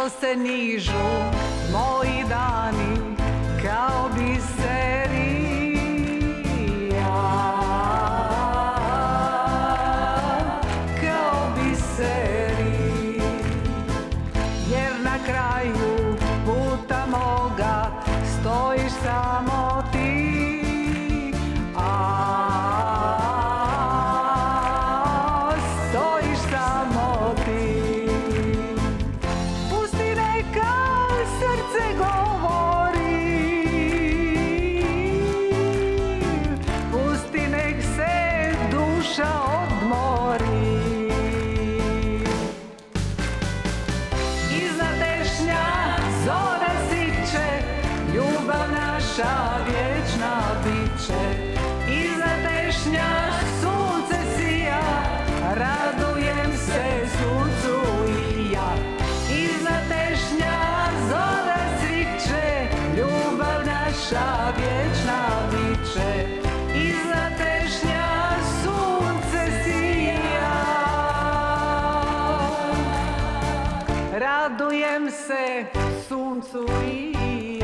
što se nižu moji dani kao biserija, kao biseri, jer na kraju puta moga stojiš samo ti. Stojiš samo ti. Pusti neka srce govori, pusti nek se duša odmori. Iznad tešnja zore siče, ljubav naša vječna biće. Iznad tešnja sunce sija, radujem se suncu i ja. Iznad tešnja zora sviće, ljubav naša vječna biće. Iznad tešnja sunce sija, radujem se suncu i ja.